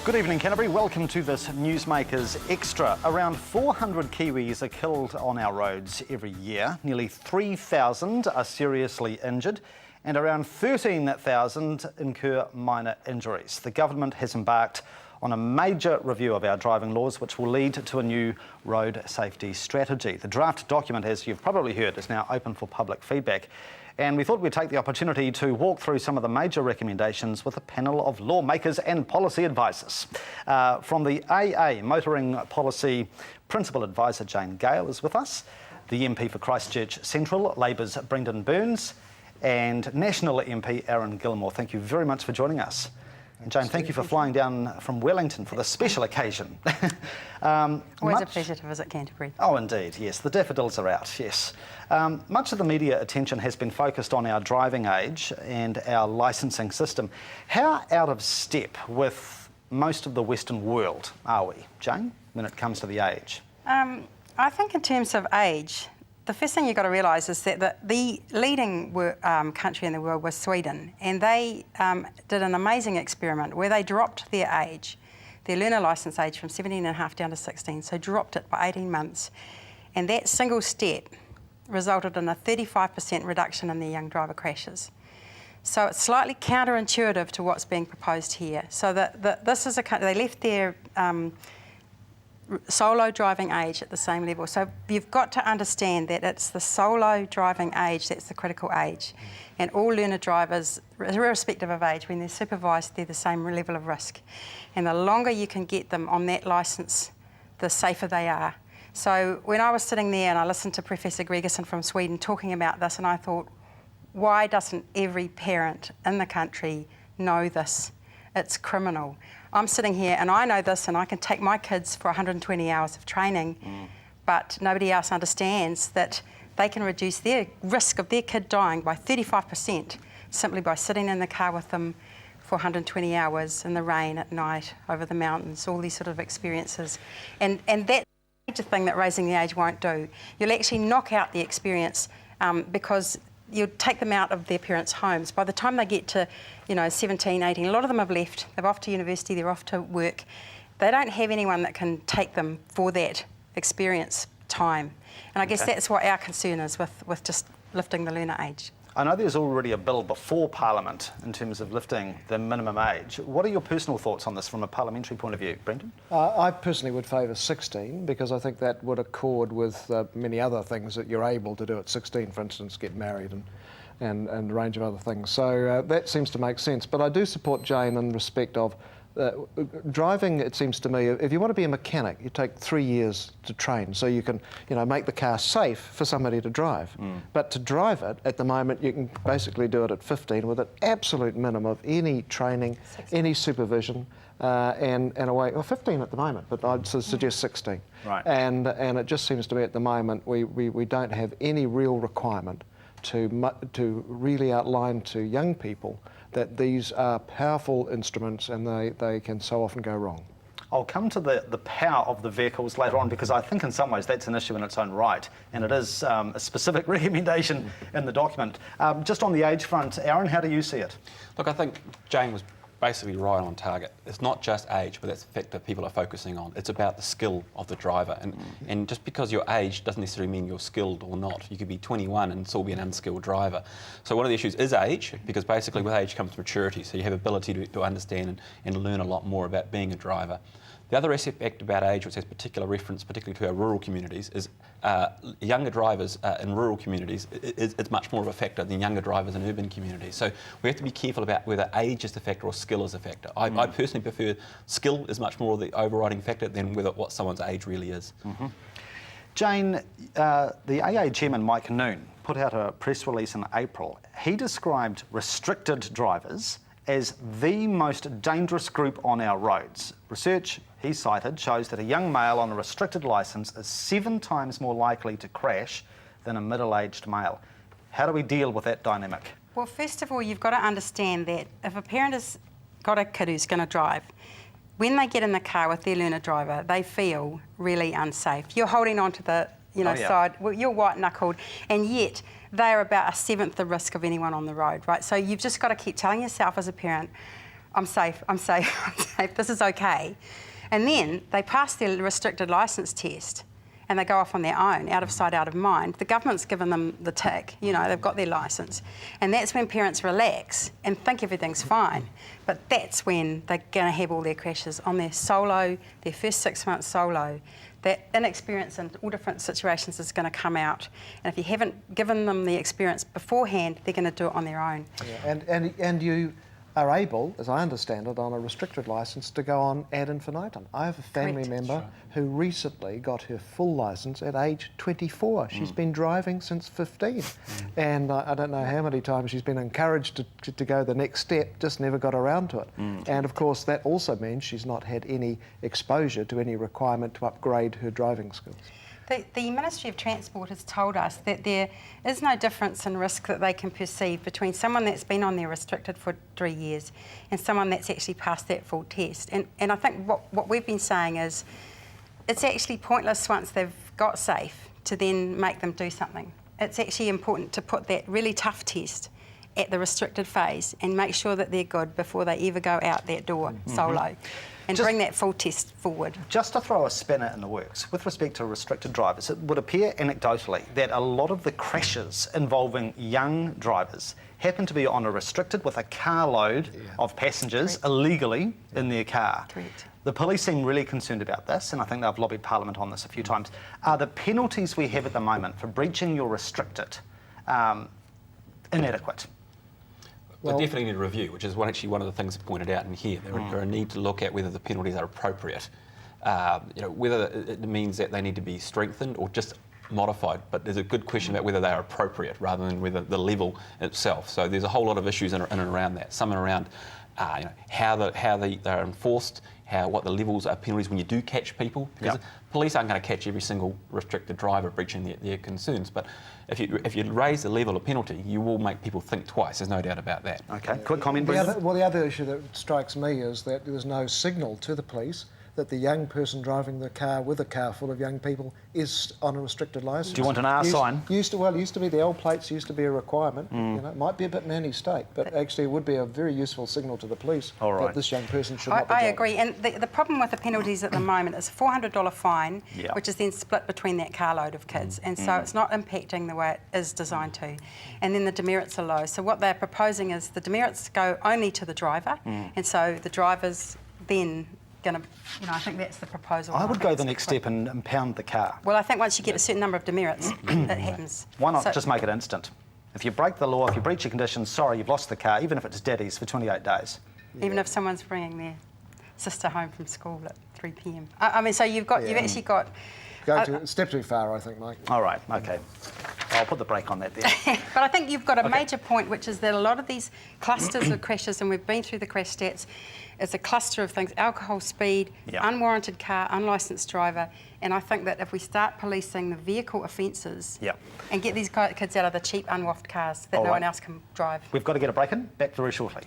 Good evening, Canterbury. Welcome to this NewsMakers Extra. Around 400 Kiwis are killed on our roads every year. Nearly 3,000 are seriously injured and around 13,000 incur minor injuries. The government has embarked on a major review of our driving laws, which will lead to a new road safety strategy. The draft document, as you've probably heard, is now open for public feedback. And we thought we'd take the opportunity to walk through some of the major recommendations with a panel of lawmakers and policy advisors. From the AA Motoring Policy Principal Advisor Jayne Gale is with us, the MP for Christchurch Central, Labour's Brendon, and National MP Aaron Glimore. Thank you very much for joining us. And Jayne, thank you for flying down from Wellington for this special occasion. Always a pleasure to visit Canterbury. Oh, indeed, yes. The daffodils are out, yes. Much of the media attention has been focused on our driving age and our licensing system. How out of step with most of the Western world are we, Jayne, when it comes to the age? I think in terms of age, the first thing you've got to realise is that the leading country in the world was Sweden, and they did an amazing experiment where they dropped their age, their learner licence age, from 17.5 down to 16, so dropped it by 18 months. And that single step resulted in a 35% reduction in their young driver crashes. So it's slightly counterintuitive to what's being proposed here. So that this is they left their solo driving age at the same level. So you've got to understand that it's the solo driving age that's the critical age. And all learner drivers, irrespective of age, when they're supervised, they're the same level of risk. And the longer you can get them on that licence, the safer they are. So when I was sitting there and I listened to Professor Gregerson from Sweden talking about this, and I thought, why doesn't every parent in the country know this? It's criminal. I'm sitting here and I know this, and I can take my kids for 120 hours of training, but nobody else understands that they can reduce their risk of their kid dying by 35% simply by sitting in the car with them for 120 hours in the rain at night, over the mountains, all these sort of experiences. And that's a thing that raising the age won't do. You'll actually knock out the experience because you take them out of their parents' homes. By the time they get to, 17, 18, a lot of them have left. They're off to university, they're off to work. They don't have anyone that can take them for that experience time. And I guess that's what our concern is with just lifting the learner age. I know there's already a bill before Parliament in terms of lifting the minimum age. What are your personal thoughts on this from a parliamentary point of view, Brendon? I personally would favour 16 because I think that would accord with many other things that you're able to do at 16, for instance, get married and a range of other things. So that seems to make sense. But I do support Jayne in respect of driving. It seems to me, if you want to be a mechanic, you take 3 years to train, so you can, make the car safe for somebody to drive. But to drive it, at the moment, you can basically do it at 15 with an absolute minimum of any training, 16. Any supervision, and away. Well, 15 at the moment, but I'd suggest 16. Right. And it just seems to me at the moment we don't have any real requirement to really outline to young people that these are powerful instruments and they can so often go wrong. I'll come to the power of the vehicles later on, because I think in some ways that's an issue in its own right, and it is a specific recommendation in the document. Just on the age front, Aaron, how do you see it? Look, I think Jayne was basically right on target. It's not just age, but that's the factor people are focusing on. It's about the skill of the driver. And just because your age doesn't necessarily mean you're skilled or not. You could be 21 and still be an unskilled driver. So one of the issues is age, because basically with age comes maturity. So you have ability to understand and learn a lot more about being a driver. The other aspect about age, which has particular reference, particularly to our rural communities, is younger drivers in rural communities, it's much more of a factor than younger drivers in urban communities. So we have to be careful about whether age is the factor or skill is a factor. I personally prefer skill is much more the overriding factor than what someone's age really is. Jayne, the AA chairman, Mike Noon, put out a press release in April. He described restricted drivers as the most dangerous group on our roads. Research he cited shows that a young male on a restricted licence is 7 times more likely to crash than a middle-aged male. How do we deal with that dynamic? Well, first of all, you've got to understand that if a parent has got a kid who's going to drive, when they get in the car with their learner driver, they feel really unsafe. You're holding on to the side, well, you're white-knuckled, and yet they're about 1/7 the risk of anyone on the road, right? So you've just got to keep telling yourself as a parent, I'm safe, I'm safe, I'm safe, this is okay. And then they pass their restricted licence test and they go off on their own, out of sight, out of mind. The government's given them the tick, you know, they've got their licence. And that's when parents relax and think everything's fine. But that's when they're going to have all their crashes on their solo, their first 6 months solo. That inexperience in all different situations is going to come out. And if you haven't given them the experience beforehand, they're going to do it on their own. Yeah, and you are able, as I understand it, on a restricted licence to go on ad infinitum. I have a family Correct. member who recently got her full licence at age 24. She's been driving since 15. And I don't know how many times she's been encouraged to go the next step, just never got around to it. And of course that also means she's not had any exposure to any requirement to upgrade her driving skills. The Ministry of Transport has told us that there is no difference in risk that they can perceive between someone that's been on there restricted for 3 years and someone that's actually passed that full test. And I think what we've been saying is it's actually pointless once they've got safe to then make them do something. It's actually important to put that really tough test at the restricted phase and make sure that they're good before they ever go out that door solo. And bring that full test forward. Just to throw a spanner in the works, with respect to restricted drivers, it would appear anecdotally that a lot of the crashes involving young drivers happen to be on a restricted with a carload of passengers illegally in their car. Correct. The police seem really concerned about this, and I think they've lobbied Parliament on this a few times. Are the penalties we have at the moment for breaching your restricted inadequate? Well, they definitely need a review, which is actually one of the things pointed out in here. There are a need to look at whether the penalties are appropriate. You know, whether it means that they need to be strengthened or just modified. But there's a good question about whether they are appropriate rather than whether the level itself. So there's a whole lot of issues in and around that. Some are around you know, how they're enforced, what the levels are penalties when you do catch people. Because police aren't going to catch every single restricted driver breaching their concerns. But if you raise the level of penalty, you will make people think twice. There's no doubt about that. Okay, quick comment, Brendon? The other issue that strikes me is that there's no signal to the police that the young person driving the car with a car full of young people is on a restricted licence. Do you want an R sign? Used to be the L plates used to be a requirement. You know, it might be a bit nanny state, but actually it would be a very useful signal to the police that this young person should not be driving. I agree, and the problem with the penalties at the moment is a $400 fine, which is then split between that carload of kids, and so it's not impacting the way it is designed to. And then the demerits are low. So what they're proposing is the demerits go only to the driver, and so the driver's then going to, you know, I think that's the proposal. I would go the next step and impound the car. Well, I think once you get a certain number of demerits, it happens. Why not just make it instant? If you break the law, if you breach your conditions, sorry, you've lost the car, even if it's daddy's for 28 days. Even if someone's bringing their sister home from school at 3 p.m. I mean, so you've actually got... Going a step too far, I think, Mike. All right, okay. I'll put the brake on that then. But I think you've got a major point, which is that a lot of these clusters of crashes, and we've been through the crash stats, it's a cluster of things: alcohol, speed, unwarranted car, unlicensed driver. And I think that if we start policing the vehicle offences and get these kids out of the cheap, unwaffed cars that no one else can drive. We've got to get a break in. Back very shortly.